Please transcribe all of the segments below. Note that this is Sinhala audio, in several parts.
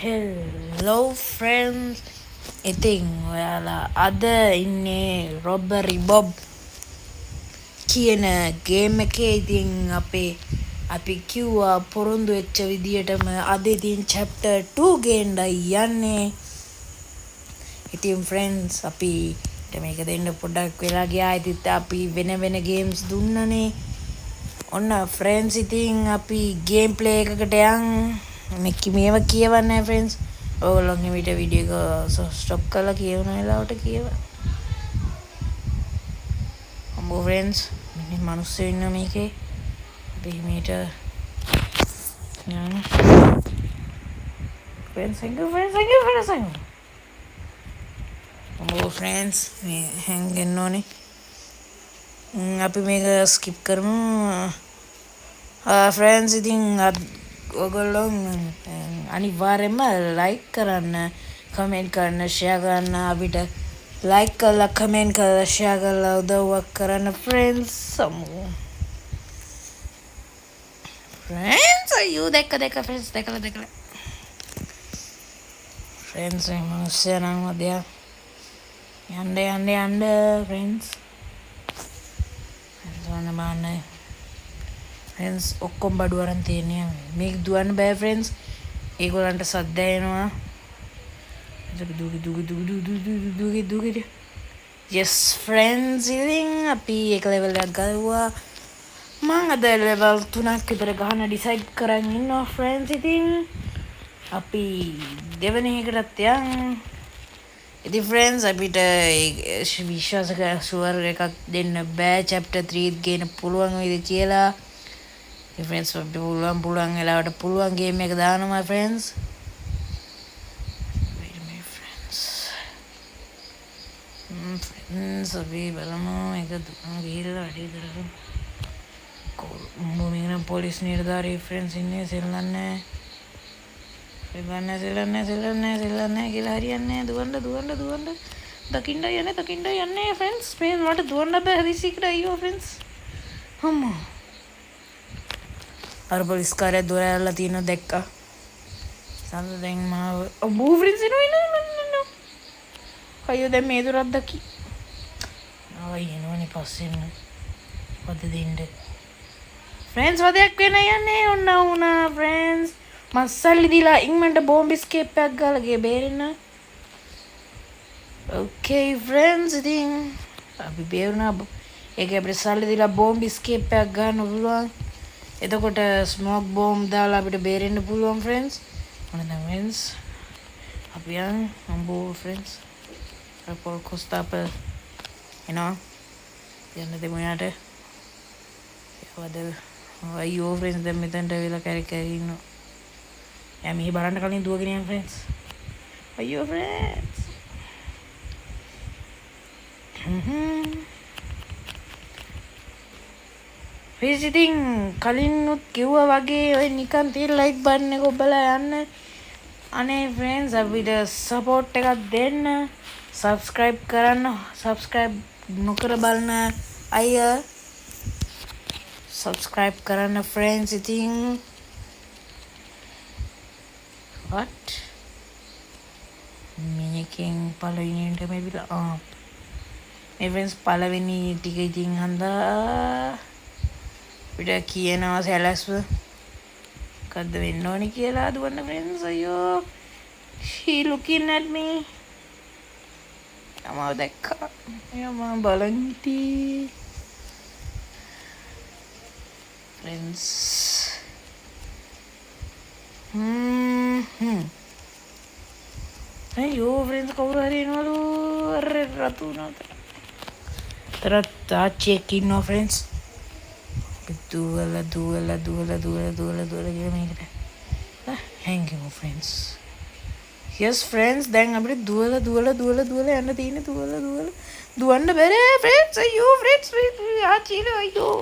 Hello friends. ඉතින් ඔයාලා අද ඉන්නේ රොබරි බොබ් කියන ගේම් එකේ. ඉතින් අපි කිව්වා පොරොන්දු වෙච්ච විදියටම අද ඉතින් chapter 2 ගේන්නයි යන්නේ. ඉතින් friends අපි මේක දෙන්න පොඩ්ඩක් වෙලා ගියා. ඉතින් අපි වෙන games දුන්නනේ. ඔන්න friends ඉතින් අපි game play එකකට යන්. මේව කියවන්නේ friends. ඔයගොල්ලෝගේ වීඩියෝ එක ස්ටොප් කරලා කියවන වෙලාවට කියව. අම්බෝ friends මෙන්න මිනිස්සු ඉන්න මේකේ. අපි මේට යන්න. friends අම්බෝ friends මේ හැංගෙන්න ඕනේ. අපි මේක ස්කිප් කරමු. friends ඉතින් ඔයගොල්ලෝ අනිවාර්යෙන්ම ලයික් කරන්න, කමෙන්ට් කරන්න, ෂෙයා කරන්න. අපිට ලයික් කරලා කමෙන්ට් කරලා ෂෙයා කරලා උදව්වක් කරන්න friends. friends අයියෝ දැක්ක friends දැකලා friends මේ මිනිස්සයා නම් වදියා යන්න friends. එතන මානේ friends ඔක්කොම බඩු අරන් තියෙන්නේ. මේක දුවන්න බෑ friends. ඒගොල්ලන්ට සද්ද එනවා. දුගි. yes friends ඉතින් අපි එක ලෙවල් එකක් ගලුවා. මම අද ලෙවල් 3ක් විතර ගහන්න ඩිසයිඩ් කරන් ඉන්නවා friends. ඉතින් අපි දෙවෙනි එකටත් යන්. ඉතින් friends අපිට විශ්වාස කරලා ෂුවර් එකක් දෙන්න බෑ chapter 3 ගේන්න පුළුවන් වේද කියලා. friends පුළුවන් වෙලාවට පුළුවන් ගේම් එක දානවා friends. friends අපි බලමු ඒක ගිහිල්ලා වැඩි කරමු. මොමින පොලිස් නිලධාරී friends ඉන්නේ. සෙල්ලන්නේ කියලා හරියන්නේ. දුවන්න දකින්න යන්නේ friends. මේ මට දුවන්න බෑ හදිසියකට අයියෝ friends. අම්මා අර පොලිස් කාර්යය දොර ඇරලා තියෙනවා දැක්කා. සඳ දැන් මාව අම්මෝ friends එනවා. අයියෝ දැන් මේ දොරක් දකි. එනවනේ පස්සෙන් වද දෙන්න. friends වදයක් වෙන යන්නේ. ඔන්න වුණා friends. මස්සල්ලි දීලා ඉක්මනට බෝම්බ් ස්කේප් එකක් ගාලා ගේ බේරෙන්න. okay friends ඉතින් අපි බේරුණා. ඒක අපිට සල්ලි දීලා බෝම්බ් ස්කේප් එකක් ගන්න පුළුවන්. එතකොට ස්මෝක් බෝම්බ් දාලා අපිට බේරෙන්න පුළුවන් friends. ඔන්න දැන් friends අපි යන් අම්බෝ friends. අපෝ කොස්තාප එනවා. යන්න දෙමු යාට. අයියෝ friends දැන් මෙතනට වෙලා කැරි ඉන්නවා. යා මෙහි බලන්න කලින් දුවගෙන යන්න friends. අයියෝ friends. ඉතින් කලින්නුත් කිව්වා වගේ ඔය නිකන් තියෙන ලයික් බටන් එක ඔබලා යන්න. අනේ friends අපිට සපෝට් එකක් දෙන්න. subscribe කරන්න. subscribe නොකර බලන අය subscribe කරන්න friends. ඉතින් what මේකෙන් පළවෙනියට මේවිලා මේ friends පළවෙනි ටික ඉතින් හන්දා අපිට කියනවා සැලැස්ව මොකද්ද වෙන්න ඕනේ කියලා දුවන්න friends. අයියෝ she looking at me. යමාව දැක්කා. යමා බලන් හිටී friends. අයියෝ friends කවුරු හරි එනවලු. අර රතු නේද? තාච්චියෙක් ඉන්නවා friends. දුවලා කියලා මේකට හැංගෙමු friends. yes friends දැන් අපිට දුවලා යන්න තියෙන්නේ. දුවන්න බැරේ friends. අයියෝ friends ආච්චිල අයියෝ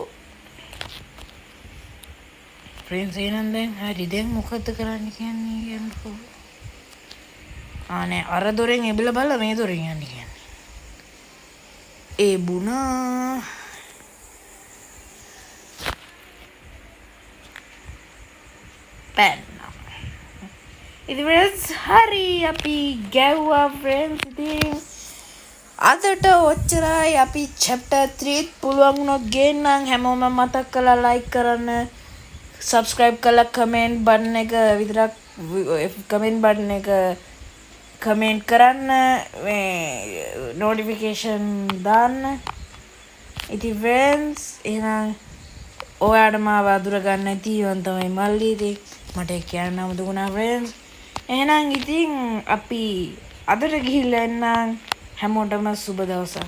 friends එහෙනම් දැන් හරි. දැන් මොකද්ද කරන්න කියන්නේ? නෑ අර දොරෙන් එබිලා බලලා මේ දොරෙන් යන්න කියන්නේ. ඒ බුණා පැන්න. ඉතින් friends හරි අපි ගැව්වා friends ඉතින් අදට ඔච්චරයි අපි chapter 3 පුළුවන් වුණොත් ගේන්නම් හැමෝම මතක් කරලා like කරන්න subscribe කරලා comment button එක විතරක් comment button එක comment කරන්න මේ notification දාන්න ඉතින් friends එහෙනම් ඔයාට මාව අඳුර ගන්න ඇතිවන් තමයි මල්ලි ඉතින් මට කියන්න අමතකුණා friends එහෙනම් ඉතින් අපි අදට ගිහිල්ලා එන්නම් හැමෝටම සුබ දවසක්